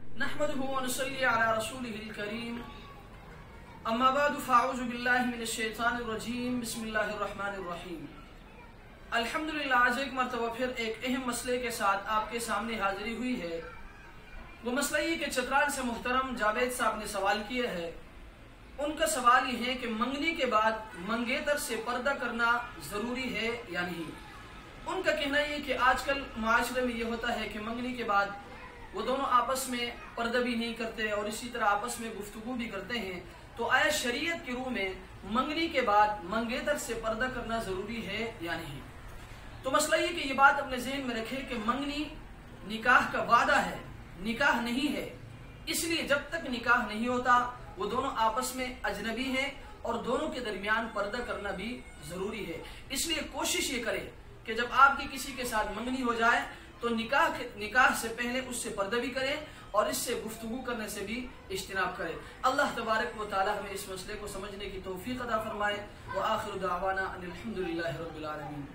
नहमदुहु व नुसल्ली अला रसूलिहिल करीम। अम्मा बादु फ़अऊज़ु बिल्लाहि मिनश शैतानिर रजीम। बिस्मिल्लाहिर रहमानिर रहीम। अल्हम्दुलिल्लाह, आज एक मरतबा फिर एक अहम मसले के साथ आपके सामने हाजिरी हुई है। वो मसला ये कि चतराल से मुहतरम जावेद साहब ने सवाल किया है। उनका सवाल ये है कि मंगनी के बाद मंगेतर से पर्दा करना ज़रूरी है या नहीं। उनका कहना ये कि आजकल माशरे में ये होता है कि मंगनी के बाद वो दोनों आपस में पर्दा भी नहीं करते और इसी तरह आपस में गुफ्तगू भी करते हैं। तो आया शरीयत की रूह में मंगनी के बाद मंगेतर से पर्दा करना जरूरी है या नहीं। तो मसला ये कि ये बात अपने जहन में रखे कि मंगनी निकाह का वादा है, निकाह नहीं है। इसलिए जब तक निकाह नहीं होता वो दोनों आपस में अजनबी हैं और दोनों के दरमियान पर्दा करना भी जरूरी है। इसलिए कोशिश ये करें कि जब आपकी किसी के साथ मंगनी हो जाए तो निकाह से पहले उससे पर्दा भी करें और इससे गुफ्तगू करने से भी इज्तिनाब करें। अल्लाह तबारक व तआला हमें इस मसले को समझने की तौफीक अता फरमाए। व आखिर दावाना अनिल हम्दुलिल्लाहि रब्बिल आलमीन।